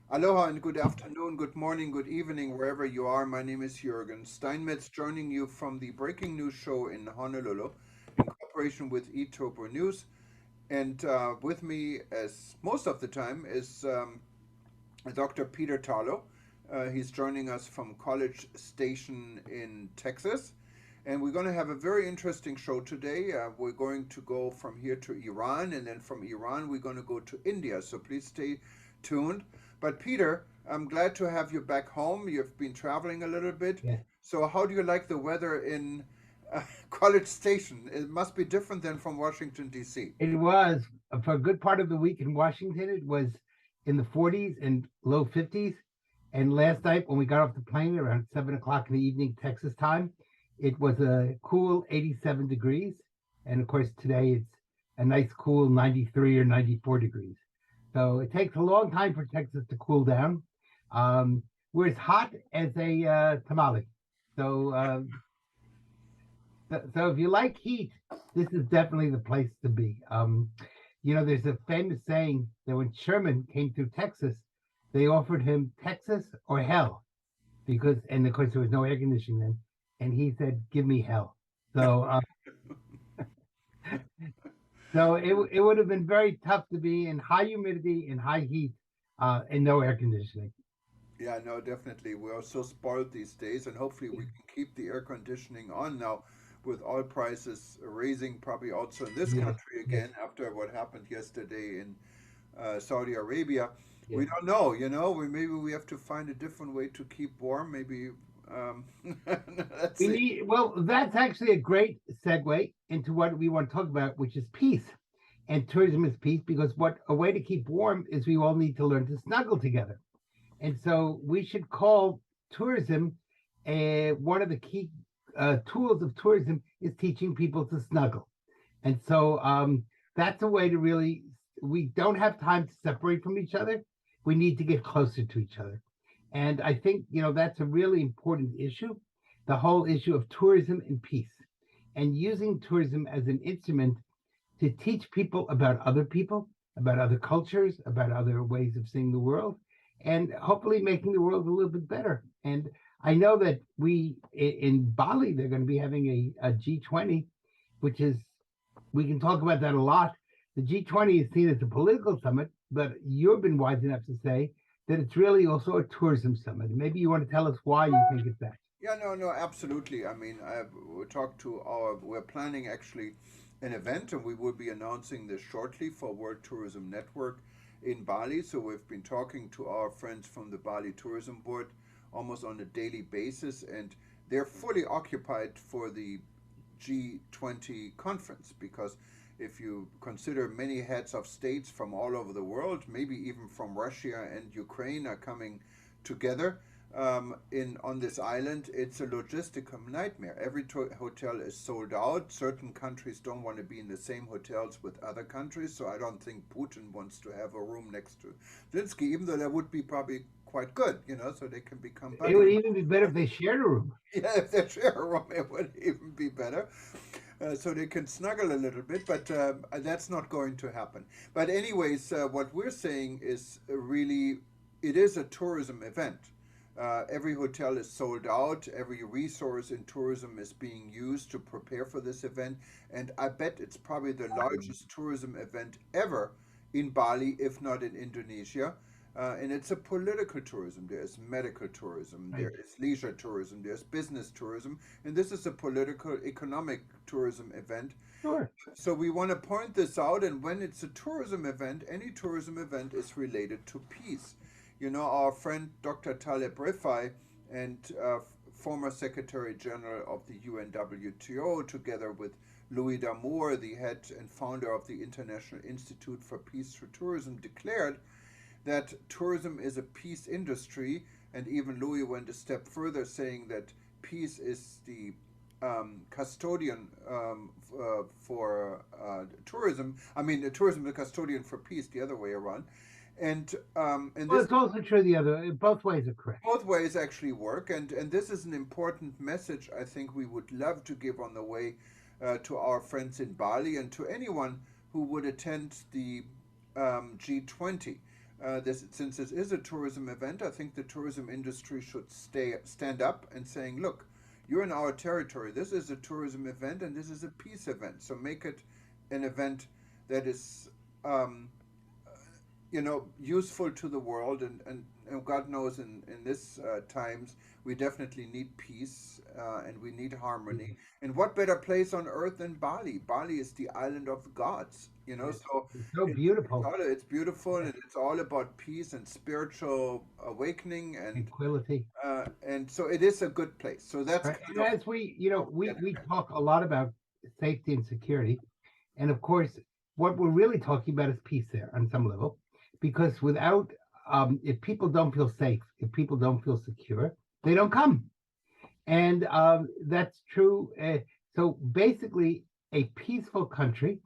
Aloha and good afternoon, good morning, good evening, wherever you are. My name is Jürgen Steinmetz, joining you from the Breaking News Show in Honolulu in cooperation with eTopo News. And with me, as most of the time, is Dr. Peter Tarlow. He's joining us from College Station in Texas. And we're going to have a very interesting show today. We're going to go from here to Iran, and then from Iran, we're going to go to India. So please stay tuned. But Peter, I'm glad to have you back home. You've been traveling a little bit. Yeah, So, how do you like the weather in College Station? It must be different than from Washington, D.C. it was for a good part of the week in Washington. It was in the 40s and low 50s. And last night, when we got off the plane around 7 o'clock in the evening, Texas time, it was a cool 87 degrees. And of course, today it's a nice cool 93 or 94 degrees. So it takes a long time for Texas to cool down. We're as hot as a tamale. So, uh, so if you like heat, this is definitely the place to be. There's a famous saying that when Sherman came through Texas, they offered him Texas or hell and of course there was no air conditioning then, and he said, "Give me hell." So, uh, so it would have been very tough to be in high humidity and high heat, and no air conditioning. Yeah, no, definitely. We are so spoiled these days, and hopefully we can keep the air conditioning on now with oil prices raising, probably also in this Yes, country yes, again after what happened yesterday in Saudi Arabia. yes. We don't know, maybe we have to find a different way to keep warm. Maybe, um, let's We see. need well. That's actually a great segue into what we want to talk about, which is peace. And tourism is peace because what a way to keep warm is we all need to learn to snuggle together. And so we should call tourism one of the key tools of tourism is teaching people to snuggle. And so that's a way to really, we don't have time to separate from each other. We need to get closer to each other. And I think, that's a really important issue, the whole issue of tourism and peace, and using tourism as an instrument to teach people, about other cultures, about other ways of seeing the world, and hopefully making the world a little bit better. And I know that in Bali, they're going to be having a G20, which is, we can talk about that a lot. The G20 is seen as a political summit, but you've been wise enough to say that it's really also a tourism summit. Maybe you want to tell us why you think it's that. Yeah, no, no, absolutely. I mean, we talked to we're planning actually an event, and we will be announcing this shortly for World Tourism Network in Bali. So we've been talking to our friends from the Bali Tourism Board almost on a daily basis, and they're fully occupied for the G20 conference because if you consider many heads of states from all over the world, maybe even from Russia and Ukraine are coming together in on this island, it's a logistical nightmare. Every hotel is sold out. Certain countries don't want to be in the same hotels with other countries, so I don't think Putin wants to have a room next to Zelensky, even though that would be probably quite good, so they can become It buddies. would even be better if they shared a room. Yeah, if they share a room, it would even be better. So they can snuggle a little bit, but that's not going to happen. But anyways, what we're saying is really, it is a tourism event. Every hotel is sold out. Every resource in tourism is being used to prepare for this event, and I bet it's probably the largest tourism event ever in Bali, if not in Indonesia. And it's a political tourism. There's medical tourism. There Right. is leisure tourism. There's business tourism. And this is a political, economic tourism event. Sure. So we want to point this out. And when it's a tourism event, any tourism event is related to peace. Our friend Dr. Taleb Rifai and former Secretary General of the UNWTO, together with Louis Damour, the head and founder of the International Institute for Peace through Tourism, declared that tourism is a peace industry, and even Louis went a step further, saying that peace is the custodian for tourism. I mean, tourism is the custodian for peace, the other way around. And Well, this it's also true the other, both ways are correct. both ways actually work, and this is an important message I think we would love to give on the way to our friends in Bali and to anyone who would attend the G20. since this is a tourism event, I think the tourism industry should stand up and saying, look, you're in our territory. This is a tourism event and this is a peace event. So make it an event that is, um, useful to the world. And God knows in this times, we definitely need peace and we need harmony. And what better place on earth than Bali? Bali is the island of the gods, Yes. so It's so it's, beautiful. it's beautiful Yes. and it's all about peace and spiritual awakening Tranquility. and so it is a good place. So that's Right. kind And of as what we we get. talk a lot about safety and security. And of course, what we're really talking about is peace there on some level, because without, if people don't feel safe, if people don't feel secure, they don't come. And that's true. So basically, a peaceful country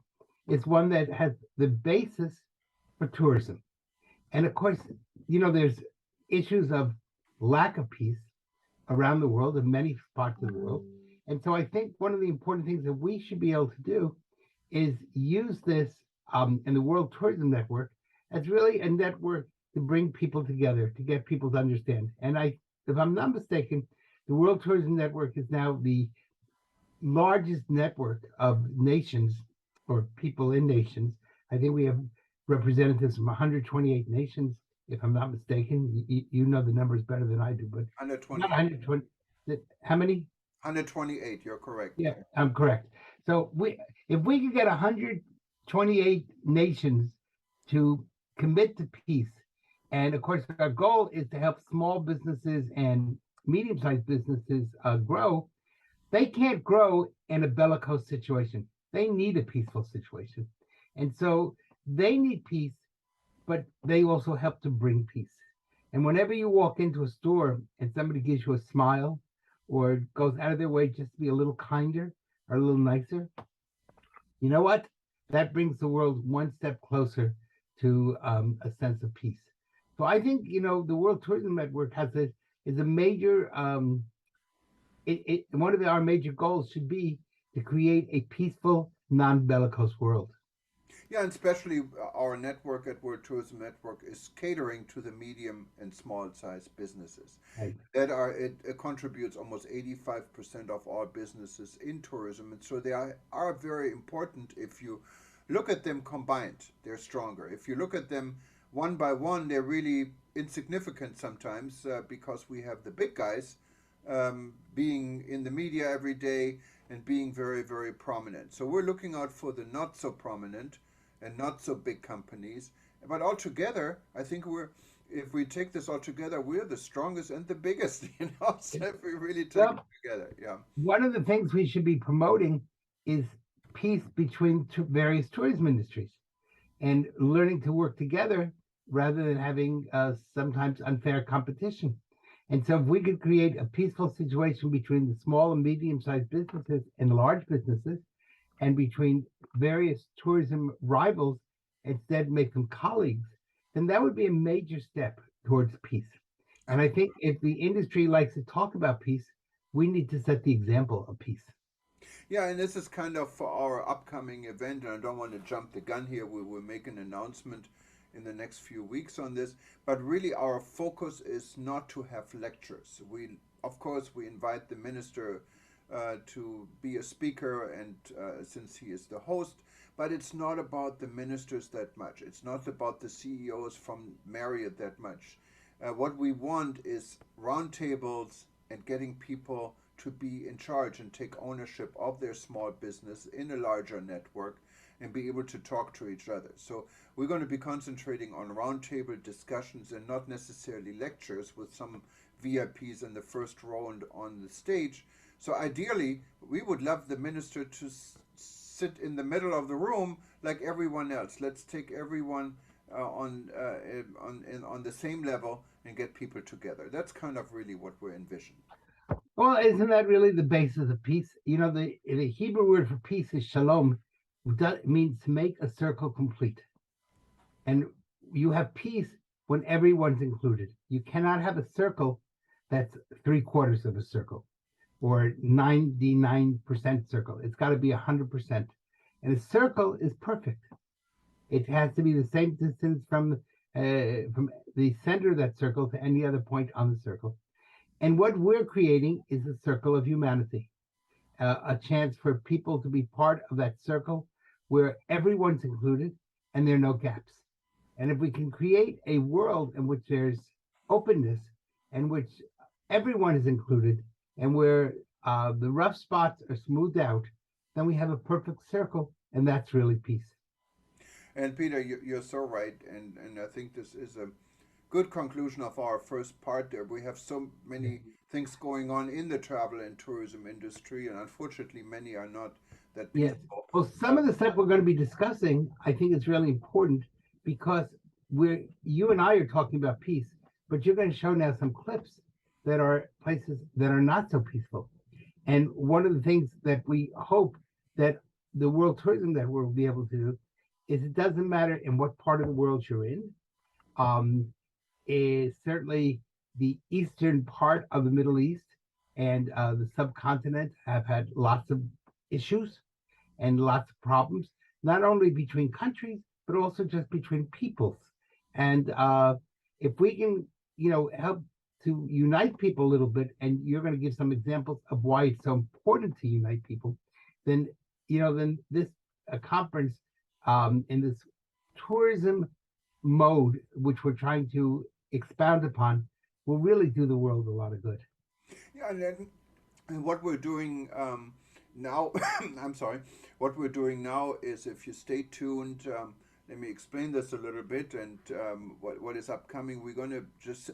is one that has the basis for tourism. And of course, there's issues of lack of peace around the world, in many parts of the world. And so I think one of the important things that we should be able to do is use this in the World Tourism Network as really a network to bring people together, to get people to understand. And if I'm not mistaken, the World Tourism Network is now the largest network of nations or people in nations. I think we have representatives from 128 nations, if I'm not mistaken. You know the numbers better than I do, but not 128. 120. How many? 128, you're correct. Yeah, I'm correct. So if we could get 128 nations to commit to peace, and of course our goal is to help small businesses and medium-sized businesses grow. They can't grow in a bellicose situation. They need a peaceful situation, and so they need peace, but they also help to bring peace. And whenever you walk into a store and somebody gives you a smile or goes out of their way just to be a little kinder or a little nicer, you know what? That brings the world one step closer to a sense of peace. So I think the World Tourism Network is a major one of our major goals should be to create a peaceful, non-bellicose world. Yeah, and especially our network at World Tourism Network is catering to the medium and small size businesses. Right. It contributes almost 85% of all businesses in tourism, and so are very important. If you look at them combined, they're stronger. If you look at them one by one, they're really insignificant sometimes because we have the big guys being in the media every day and being very, very prominent. So we're looking out for the not so prominent and not so big companies. But altogether, I think if we take this all together, we're the strongest and the biggest, so if we really take it Well, together. Yeah. one of the things we should be promoting is peace between various tourism industries and learning to work together rather than having sometimes unfair competition. And so, if we could create a peaceful situation between the small and medium sized businesses and large businesses, and between various tourism rivals, instead make them colleagues, then that would be a major step towards peace. And I think if the industry likes to talk about peace, we need to set the example of peace. Yeah, and this is kind of for our upcoming event, and I don't want to jump the gun here. We will make an announcement in the next few weeks on this, but really our focus is not to have lectures. Of course, we invite the minister to be a speaker, and since he is the host, but it's not about the ministers that much. It's not about the CEOs from Marriott that much. What we want is roundtables and getting people to be in charge and take ownership of their small business in a larger network and be able to talk to each other. So we're going to be concentrating on roundtable discussions and not necessarily lectures with some VIPs in the first row and on the stage. So ideally, we would love the minister to sit in the middle of the room like everyone else. Let's take everyone on the same level and get people together. That's kind of really what we're envisioning. Well, isn't that really the basis of peace? The Hebrew word for peace is shalom. It means to make a circle complete. And you have peace when everyone's included. You cannot have a circle that's three-quarters of a circle or 99% circle. It's got to be 100%. And a circle is perfect. It has to be the same distance from from the center of that circle to any other point on the circle. And what we're creating is a circle of humanity, a chance for people to be part of that circle where everyone's included and there are no gaps. And if we can create a world in which there's openness and which everyone is included and where the rough spots are smoothed out, then we have a perfect circle, and that's really peace. And Peter, you're so right, and I think this is a good conclusion of our first part there. We have so Yeah. many things going on in the travel and tourism industry, and unfortunately, many are not that Yes. peaceful. Well, some of the stuff we're going to be discussing, I think is really important because you and I are talking about peace, but you're going to show now some clips that are places that are not so peaceful. And one of the things that we hope that the World Tourism Network will be able to do is it doesn't matter in what part of the world you're in. Um, is certainly the eastern part of the Middle East and the subcontinent have had lots of issues and lots of problems, not only between countries, but also just between peoples. And if we can, help to unite people a little bit, and you're going to give some examples of why it's so important to unite people, then, then this conference in this tourism mode, which we're trying to expound upon, will really do the world a lot of good. Yeah, and what we're doing now, I'm sorry, what we're doing now is if you stay tuned, let me explain this a little bit and what is upcoming. We're going to just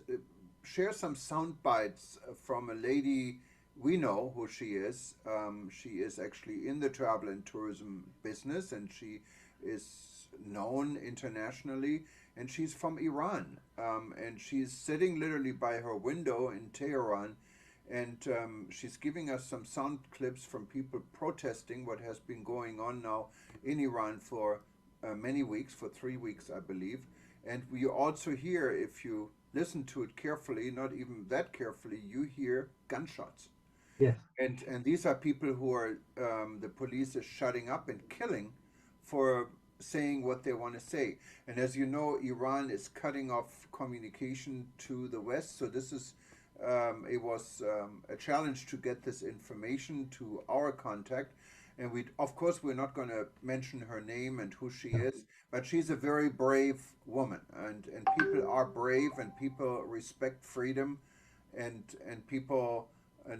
share some sound bites from a lady we know who she is. She is actually in the travel and tourism business, and she is known internationally. And she's from Iran, and she's sitting literally by her window in Tehran, and she's giving us some sound clips from people protesting what has been going on now in Iran for many weeks, for 3 weeks, I believe. And we also hear, if you listen to it carefully, not even that carefully, you hear gunshots. Yes. And these are people who are the police is shutting up and killing for saying what they want to say. And as you know, Iran is cutting off communication to the West. So this is it was a challenge to get this information to our contact. And we, of course, we're not going to mention her name and who she is, but she's a very brave woman, and people are brave, and people respect freedom, and people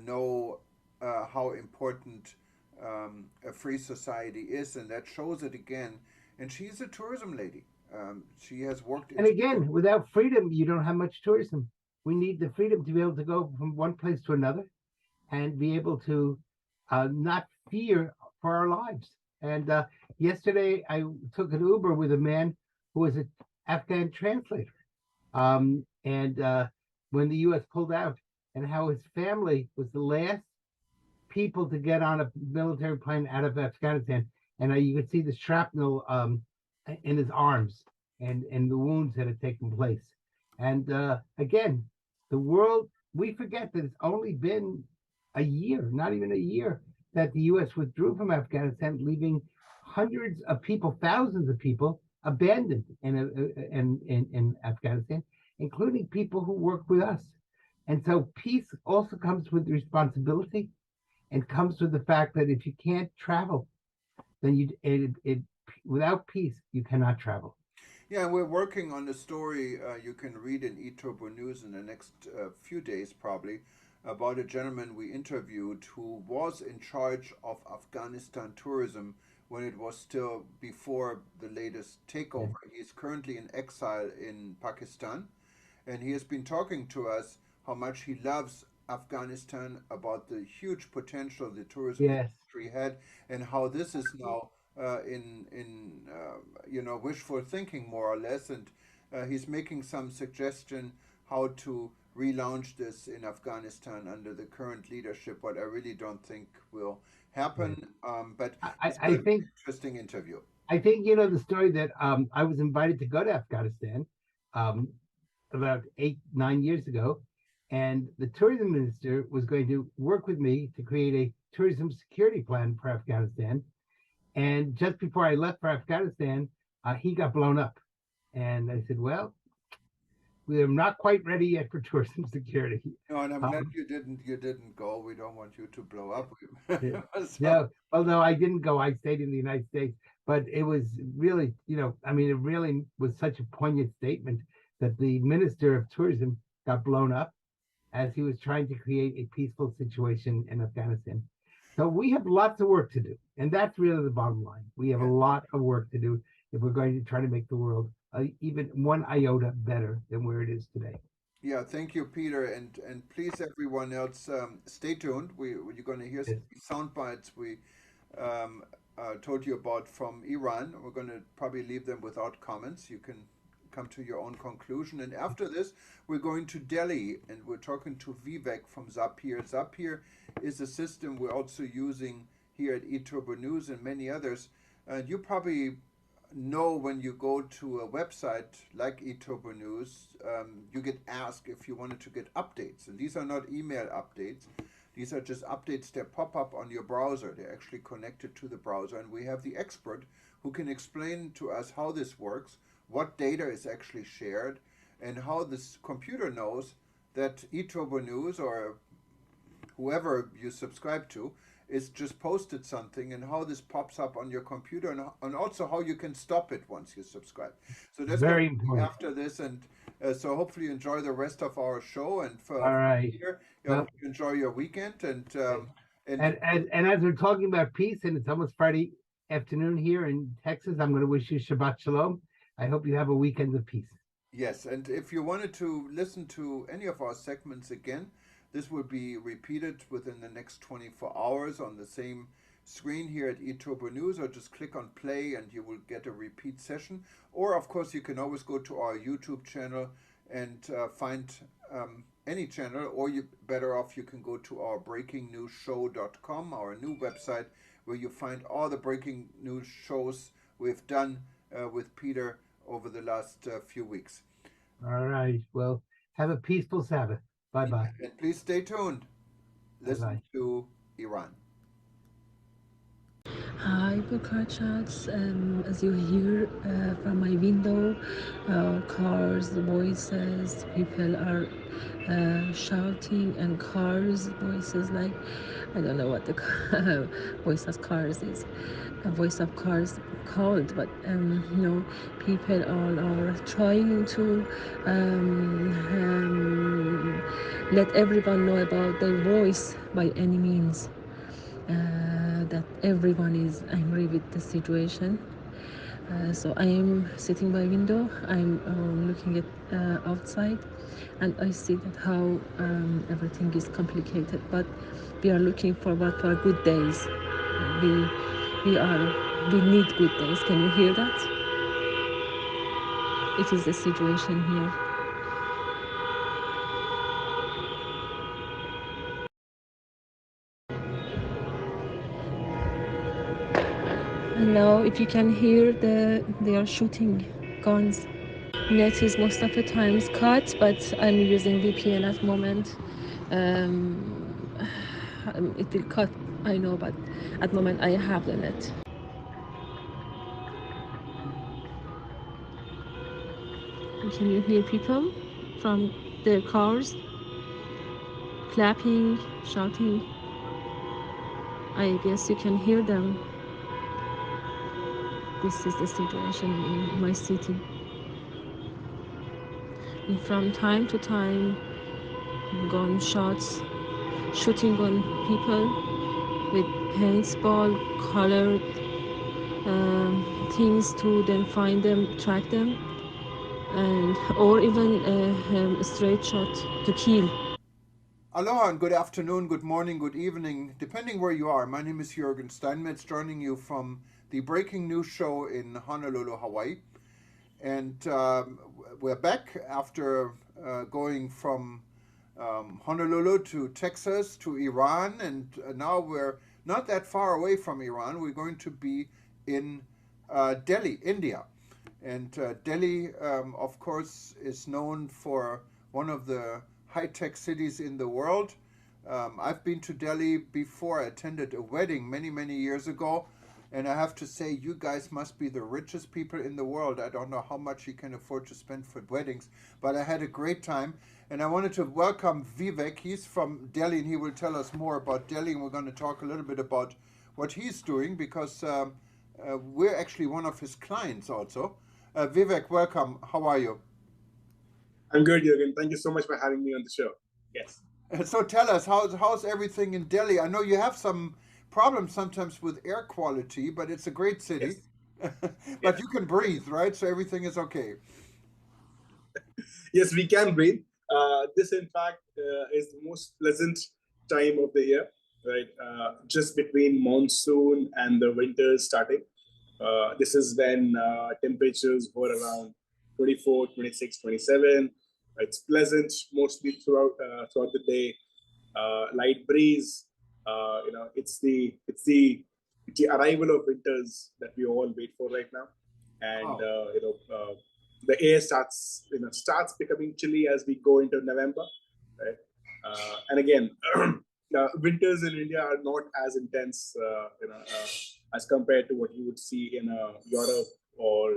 know how important a free society is, and that shows it again. And she's a tourism lady. She has worked And in. again, without freedom, you don't have much tourism. We need the freedom to be able to go from one place to another and be able to not fear for our lives. And yesterday, I took an Uber with a man who was an Afghan translator. And when the U.S. pulled out, and how his family was the last people to get on a military plane out of Afghanistan, and you could see the shrapnel in his arms and the wounds that had taken place. And again, the world, we forget that it's only been a year, not even a year, that the U.S. withdrew from Afghanistan, leaving hundreds of people, thousands of people abandoned in Afghanistan, including people who work with us. And so peace also comes with responsibility and comes with the fact that if you can't travel, then without peace, you cannot travel. Yeah, we're working on a story you can read in eTurbo News in the next few days, probably, about a gentleman we interviewed who was in charge of Afghanistan tourism when it was still before the latest Yeah. takeover. He's currently in exile in Pakistan, and he has been talking to us how much he loves Afghanistan, about the huge potential the tourism Yes. industry had, and how this is now in wishful thinking more or less, and he's making some suggestion how to relaunch this in Afghanistan under the current leadership. What I really don't think will Yeah. happen, but I, it's I going to be think an interesting interview. I think the story that I was invited to go to Afghanistan um, about 8, 9 years ago, and the tourism minister was going to work with me to create a tourism security plan for Afghanistan. And just before I left for Afghanistan, he got blown up. And I said, well, we're not quite ready yet for tourism security. No, and I'm glad Um, you didn't go. We don't want you to blow up. yeah. So, No, although I didn't go, I stayed in the United States. But it was really, I mean, it really was such a poignant statement that the Minister of Tourism got blown up as he was trying to create a peaceful situation in Afghanistan. So we have lots of work to do. And that's really the bottom line. We have a yeah. lot of work to do if we're going to try to make the world even one iota better than where it is today. Yeah, thank you, Peter, and please, everyone else, stay tuned. You're going to hear Yes. some sound bites we um, told you about from Iran. We're going to probably leave them without comments. You can come to your own conclusion. And after this, we're going to Delhi, and we're talking to Vivek from Zapier. Zapier is a system we're also using here at eTurbo News and many others. And you probably know when you go to a website like eTurbo News, you get asked if you wanted to get updates. And these are not email updates. These are just updates that pop up on your browser. They're actually connected to the browser. And we have the expert who can explain to us how this works, what data is actually shared, and how this computer knows that eTurbo News or whoever you subscribe to is just posted something, and how this pops up on your computer, and also how you can stop it once you subscribe. So that's going Very to be important. after this, and so hopefully you enjoy the rest of our show. And All for right. Peter, I Well, hope you enjoy your weekend. And and as we're talking about peace, and it's almost Friday afternoon here in Texas, I'm going to wish you Shabbat Shalom. I hope you have a weekend of peace. yes, and if you wanted to listen to any of our segments again, this will be repeated within the next 24 hours on the same screen here at eTurbo News, or just click on play and you will get a repeat session. Or, of course, you can always go to our YouTube channel and find any channel, or you better off, you can go to our breakingnewsshow.com, our new website, where you find all the breaking news shows we've done with Peter over the last few weeks. All right. Well, have a peaceful Sabbath. Bye Yeah, bye. and please stay tuned. Bye Listen bye. to Iran. Hi, Bukachats. As you hear from my window, cars, voices, people are shouting, and cars, voices like I don't know what the voice of cars is, a voice of cars called, but people all are trying to let everyone know about their voice by any means. That everyone is angry with the situation. So I am sitting by window. I'm looking at outside, and I see that how everything is complicated. But we are looking forward for good days. We we are we need good days. Can you hear that? It is the situation here. And now, if you can hear they are shooting guns. Net is most of the times cut, but I'm using VPN at the moment. Um, it will cut, I know, but at the moment I have the net. Can you hear people from their cars clapping, shouting? I guess you can hear them. This is the situation in my city. And from time to time, gunshots, shooting on people with paintball colored things to then find them, track them, and or even a straight shot to kill. Aloha and good afternoon, good morning, good evening, depending where you are. My name is Jürgen Steinmetz, joining you from the Breaking News Show in Honolulu, Hawaii. And we're back after going from Honolulu to Texas to Iran, and now we're not that far away from Iran. We're going to be in Delhi, India. And Delhi, of course, is known for one of the high-tech cities in the world. I've been to Delhi before. I attended a wedding many, many years ago And I have to say, you guys must be the richest people in the world. I don't know how much you can afford to spend for weddings, but I had a great time. And I wanted to welcome Vivek. He's from Delhi, and he will tell us more about Delhi. And we're going to talk a little bit about what he's doing because we're actually one of his clients also. Vivek, welcome. How are you? I'm good, Jürgen. Thank you so much for having me on the show. Yes. So tell us, how's everything in Delhi? I know you have some problems sometimes with air quality, but it's a great city. Yes. But Yeah. you can breathe, right? So everything is okay. Yes, we can breathe. This, in fact, is the most pleasant time of the year, right? Just between monsoon and the winter starting. This is when temperatures were around 24, 26, 27. It's pleasant mostly throughout the day. Light breeze. It's the arrival of winters that we all wait for right now, and Oh, the air starts becoming chilly as we go into November, right? And again, winters in India are not as intense, as compared to what you would see in Europe or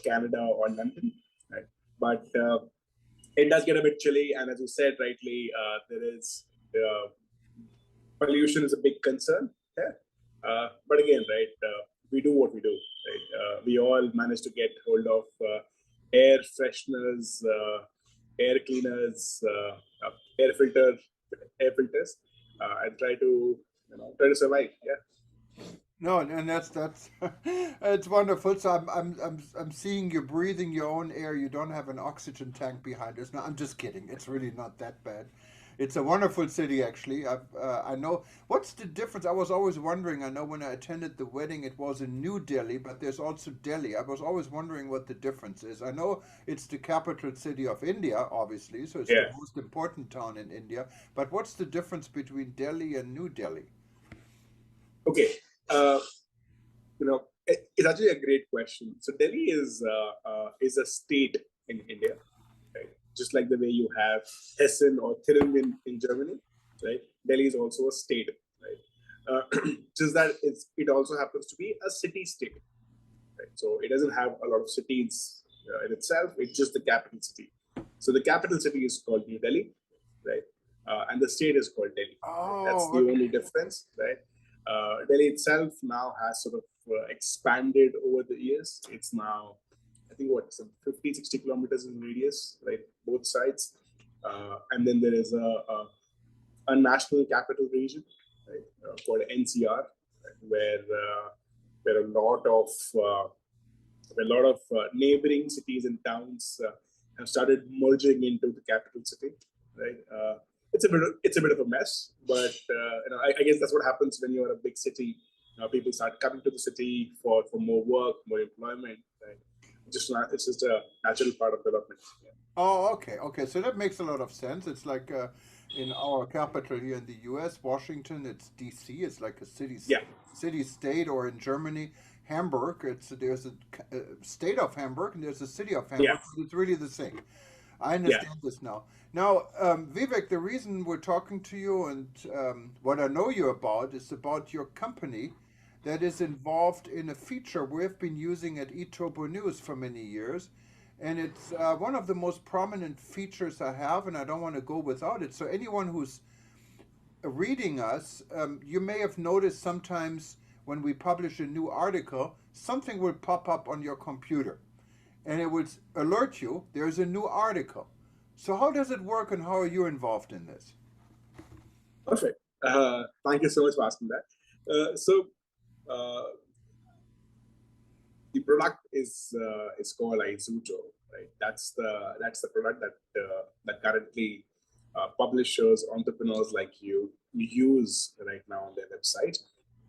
Canada or London, right? But it does get a bit chilly, and as you said rightly, there is pollution is a big concern. Yeah. But again, right, we do what we do. Right? We all manage to get hold of air fresheners, air cleaners, air filter, air filters, and try to survive. Yeah. no, and that's it's wonderful. So I'm seeing you breathing your own air. You don't have an oxygen tank behind us. No, I'm just kidding. It's really not that bad. It's a wonderful city, actually. I know what's the difference. I was always wondering. I know when I attended the wedding, it was in New Delhi, but there's also Delhi. I was always wondering what the difference is. I know it's the capital city of India, obviously, so it's the Yeah. most important town in India. But what's the difference between Delhi and New Delhi? Okay. Uh, it's actually a great question. So Delhi is a state in India, right? Just like the way you have Hessen or Tirol in Germany, right? Delhi is also a state, right? Just that it also happens to be a city state, right? So it doesn't have a lot of cities in itself. It's just the capital city. So the capital city is called New Delhi, right? And the state is called Delhi. Right? That's Oh, the only okay. difference, right? Delhi itself now has sort of expanded over the years. It's now, I think, some 50, 60 kilometers in radius, right? Both sides. And then there is a national capital region, right, called NCR, right, where a lot of neighboring cities and towns have started merging into the capital city, right? It's a bit of a mess, but I guess that's what happens when you're a big city. People start coming to the city for more work, more employment, right? It's just a natural part of development. Yeah. Oh, okay, okay. So that makes a lot of sense. It's like in our capital here in the U.S., Washington, it's D.C. It's like a Yeah. city state, or in Germany, Hamburg. There's a state of Hamburg and there's a city of Yeah. Hamburg. But it's really the same. I Yeah. understand this now. Now, Vivek, the reason we're talking to you and what I know you about is about your company that is involved in a feature we've been using at eTopo News for many years. And it's one of the most prominent features I have, and I don't want to go without it. So, anyone who's reading us, you may have noticed sometimes when we publish a new article, something will pop up on your computer and it would alert you there's a new article. So, how does it work and how are you involved in this? Perfect. Thank you so much for asking that. Uh, the product is called Izuto, right? That's the product that currently publishers, entrepreneurs like you use right now on their website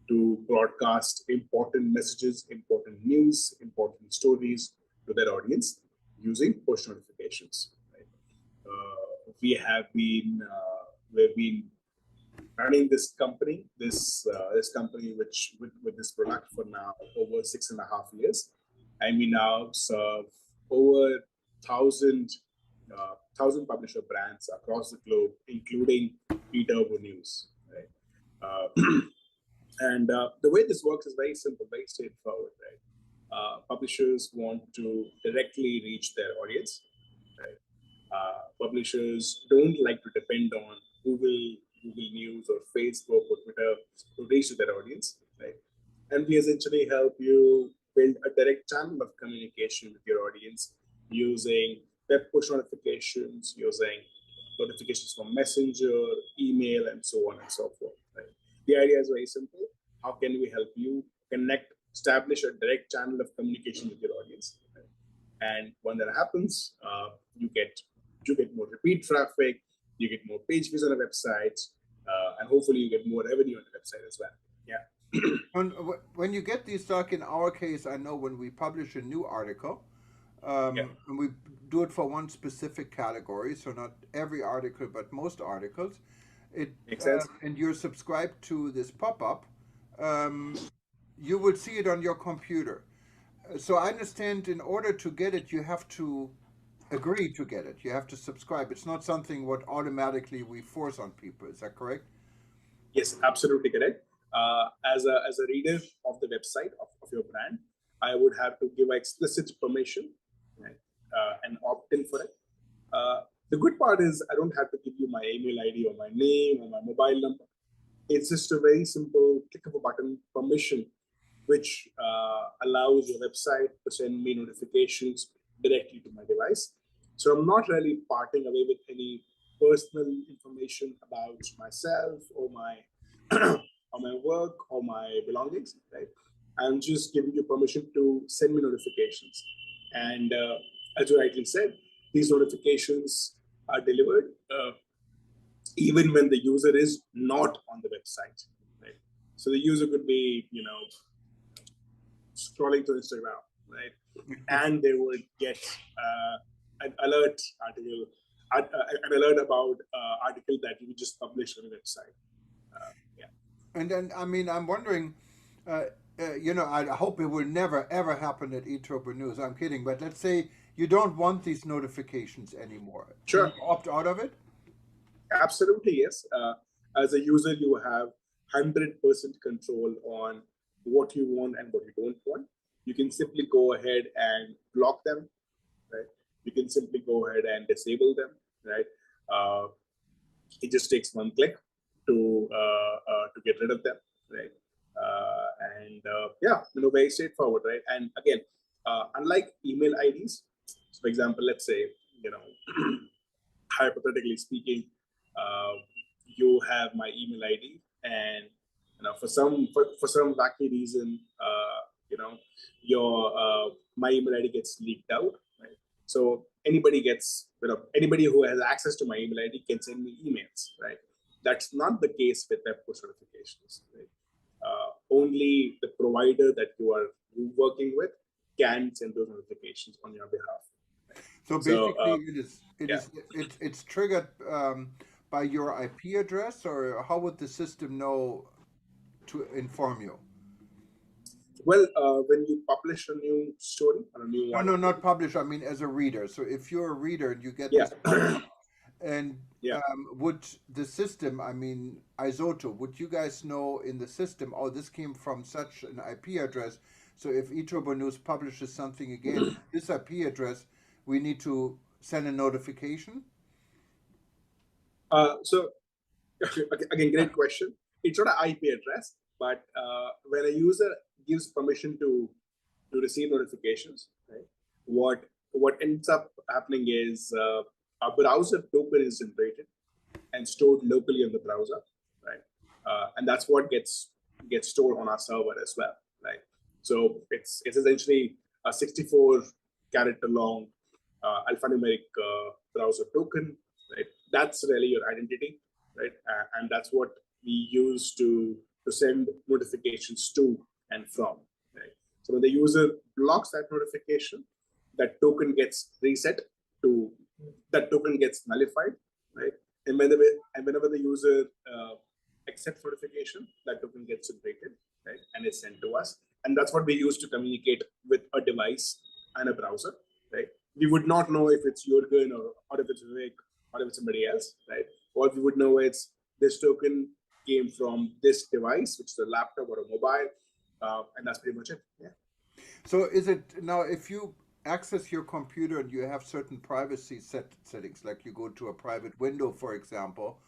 to broadcast important messages, important news, important stories to their audience using push notifications. Right? We've been running this company with this product for now over 6.5 years, and we now serve over thousand thousand publisher brands across the globe, including eTurbo News. Right? And the way this works is very simple, very straightforward, right? Publishers want to directly reach their audience, right? Publishers don't like to depend on Google News or Facebook or Twitter to reach to their audience, right? And we essentially help you build a direct channel of communication with your audience using web push notifications, using notifications from Messenger, email, and so on and so forth, right? The idea is very simple. How can we help you establish a direct channel of communication with your audience? Right? And when that happens, you get more repeat traffic, you get more page views on a website, and hopefully you get more revenue on the website as well. Yeah. And when you get these, like in our case, I know when we publish a new article, and we do it for one specific category, so not every article, but most articles, it makes sense. And you're subscribed to this pop-up, you will see it on your computer. So I understand in order to get it, you have to agree to get it. You have to subscribe. It's not something what automatically we force on people. Is that correct? Yes, absolutely correct. As a reader of the website of your brand, I would have to give explicit permission, right, and opt in for it. The good part is I don't have to give you my email ID or my name or my mobile number. It's just a very simple click of a button permission, which allows your website to send me notifications directly to my device. So I'm not really parting away with any personal information about myself or my or my work or my belongings, right? I'm just giving you permission to send me notifications. And as you rightly said, these notifications are delivered even when the user is not on the website, right? So the user could be, scrolling through Instagram, right? And they would get an alert article, an alert about article that you just published on the website. And then, I mean, I'm wondering, I hope it will never, ever happen at eTurbo News. I'm kidding. But let's say you don't want these notifications anymore. Sure. Can you opt out of it? Absolutely, yes. As a user, you have 100% control on what you want and what you don't want. You can simply go ahead and block them, right? You can simply go ahead and disable them, right? It just takes one click to get rid of them, right? Very straightforward, right? And again, unlike email IDs, so for example, let's say, hypothetically speaking, you have my email ID, and for some wacky reason, my email ID gets leaked out, right? So anybody who has access to my email ID can send me emails, right? That's not the case with web push notifications, right? Only the provider that you are working with can send those notifications on your behalf. Right? So basically, it's triggered by your IP address, or how would the system know to inform you? Well, when you publish a new story or a new no, not publish. I mean, as a reader. So if you're a reader and you get this, and would the system, I mean, Isoto, would you guys know in the system, oh, this came from such an IP address, so if eTurbo News publishes something again, this IP address, we need to send a notification? So, again, great question. It's not an IP address, but when a user gives permission to receive notifications, right, what ends up happening is a browser token is generated and stored locally on the browser, right? And that's what gets stored on our server as well, right? So it's essentially a 64-character long alphanumeric browser token, right? That's really your identity, right? And that's what we use to send notifications to and from, right? So when the user blocks that notification, that token gets reset to, that token gets nullified, right? And whenever the user accepts notification, that token gets generated, right, and is sent to us. And that's what we use to communicate with a device and a browser, right? We would not know if it's Jürgen or if it's Vivek or if it's somebody else, right? Or we would know it's this token came from this device, which is a laptop or a mobile, and that's pretty much it. Yeah. So is it now if you access your computer and you have certain privacy settings, like you go to a private window, for example,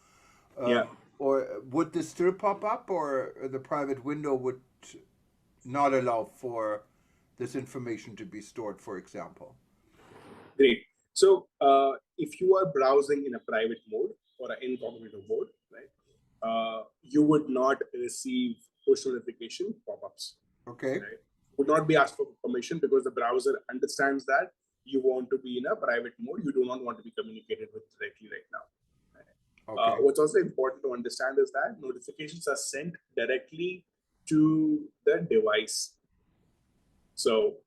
Yeah. or would this still pop up, or the private window would not allow for this information to be stored, for example? Great. So if you are browsing in a private mode or an incognito mode, right, you would not receive push notification pop-ups. Okay. Right? Would not be asked for permission because the browser understands that you want to be in a private mode. You do not want to be communicated with directly right now. Right? Okay. What's also important to understand is that notifications are sent directly to the device. So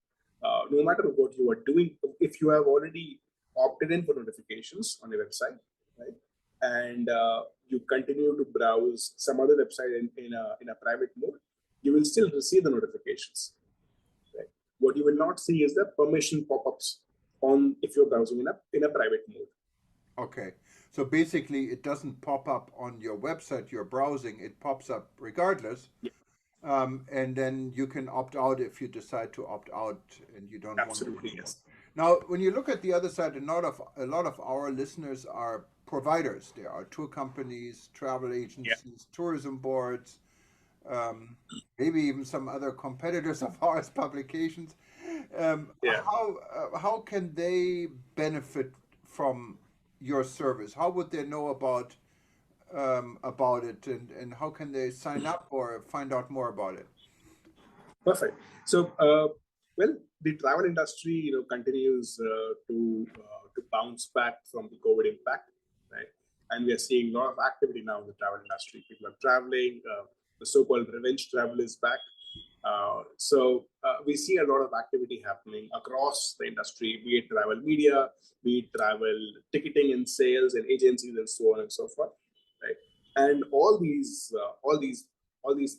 no matter what you are doing, if you have already opted in for notifications on your website, right, and you continue to browse some other website in a private mode, you will still receive the notifications. Right? What you will not see is the permission pop-ups on if you're browsing in a private mode. Okay. So basically, it doesn't pop up on your website you're browsing. It pops up regardless. Yeah. And then you can opt out if you decide to opt out and you don't Absolutely, want to. yes. Now, when you look at the other side, a lot of our listeners are providers. There are tour companies, travel agencies, tourism boards, maybe even some other competitors of ours, publications. How can they benefit from your service? How would they know about it, and how can they sign up or find out more about it? Perfect. So, well, the travel industry, continues to bounce back from the COVID impact, right? And we are seeing a lot of activity now in the travel industry. People are traveling. The so-called revenge travel is back. So we see a lot of activity happening across the industry, be it travel media, be it travel ticketing and sales and agencies and so on and so forth, right? And all these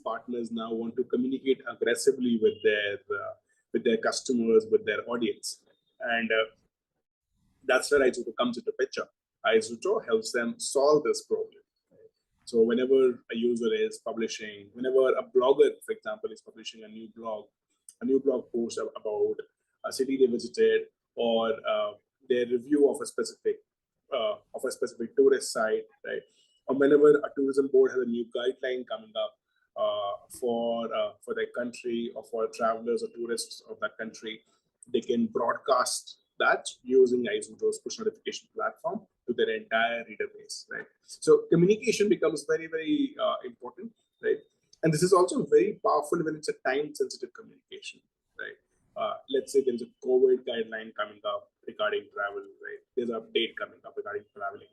partners now want to communicate aggressively with their customers, with their audience, and that's where Izuto comes into picture. Izuto helps them solve this problem. So whenever a user is publishing, whenever a blogger, for example, is publishing a new blog post about a city they visited, or their review of a specific tourist site, right? Or whenever a tourism board has a new guideline coming up for their country or for travelers or tourists of that country, they can broadcast that using Izuto's push notification platform to their entire reader base, right? So communication becomes very, very important, right? And this is also very powerful when it's a time-sensitive communication, right? Let's say there's a COVID guideline coming up regarding travel, right? There's an update coming up regarding traveling.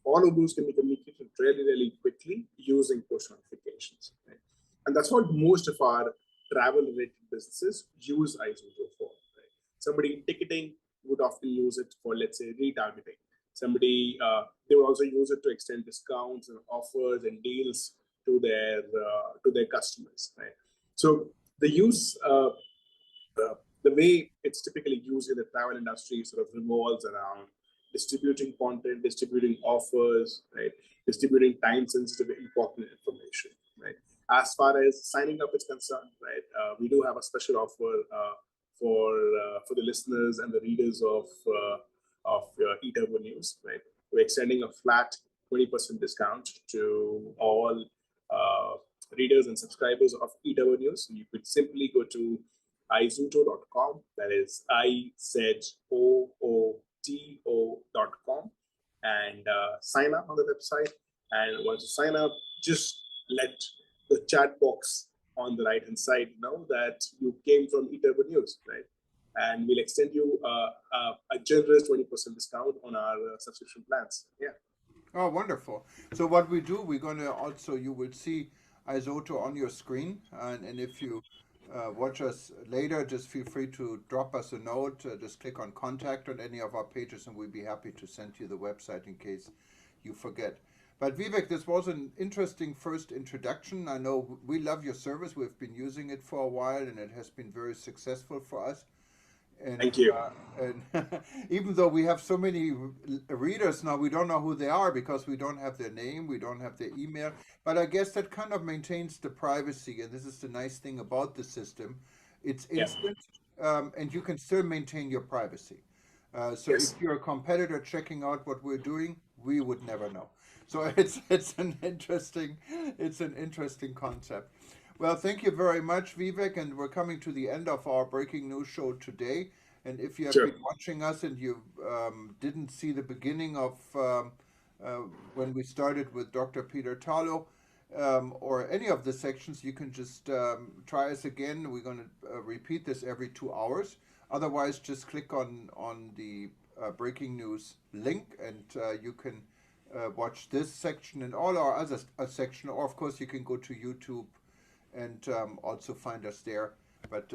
All of those can be communicated really, really quickly using push notifications, right? And that's what most of our travel-related businesses use Izuto for. Somebody in ticketing would often use it for, let's say, retargeting. Somebody, they would also use it to extend discounts and offers and deals to their customers, right? So the use, the way it's typically used in the travel industry sort of revolves around distributing content, distributing offers, right? Distributing time-sensitive important information, right? As far as signing up is concerned, right? We do have a special offer for the listeners and the readers of eTurbo News, right? We're extending a flat 20% discount to all readers and subscribers of eTurbo News. You could simply go to izuto.com, that is IZOOTO.com, and sign up on the website. And once you sign up, just let the chat box on the right-hand side know that you came from eTurbo News, right? And we'll extend you a generous 20% discount on our subscription plans. Yeah. Oh, wonderful. So what we do, we're going to also, you will see Izuto on your screen. And if you watch us later, just feel free to drop us a note. Just click on contact on any of our pages, and we'll be happy to send you the website in case you forget. But Vivek, this was an interesting first introduction. I know we love your service. We've been using it for a while, and it has been very successful for us. And, Thank you. And even though we have so many readers now, we don't know who they are because we don't have their name, we don't have their email. But I guess that kind of maintains the privacy, and this is the nice thing about the system. It's instant, and you can still maintain your privacy. So Yes. if you're a competitor checking out what we're doing, we would never know. So it's an interesting concept. Well, thank you very much, Vivek, and we're coming to the end of our breaking news show today. And if you have Sure. been watching us and you didn't see the beginning of when we started with Dr. Peter Talo or any of the sections, you can just try us again. We're going to repeat this every 2 hours. Otherwise, just click on the breaking news link, and you can watch this section and all our other section. Or of course, you can go to YouTube and also find us there. But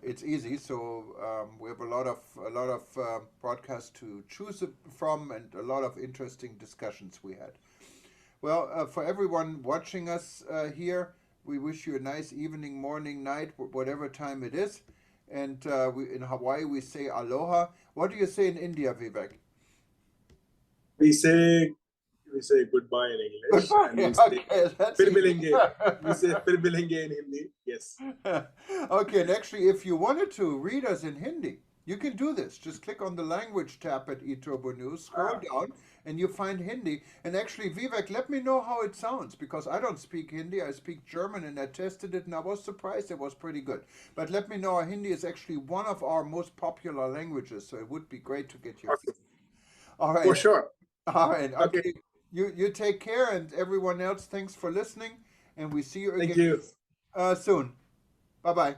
it's easy. So we have a lot of broadcasts to choose from, and a lot of interesting discussions we had. Well, for everyone watching us here, we wish you a nice evening, morning, night, whatever time it is. And in Hawaii, we say aloha. What do you say in India, Vivek? We say goodbye in English. Goodbye. And we say Okay, that's Fir easy. milenge. We say Fir milenge in Hindi. Yes. Okay, and actually, if you wanted to read us in Hindi, you can do this. Just click on the language tab at eTurbo News, scroll down, and you find Hindi. And actually, Vivek, let me know how it sounds, because I don't speak Hindi. I speak German, and I tested it, and I was surprised it was pretty good. But let me know, Hindi is actually one of our most popular languages, so it would be great to get your feedback. All right. For sure. All right. Okay. Okay. You take care, and everyone else, thanks for listening, and we see you again Thank you. soon. Bye-bye.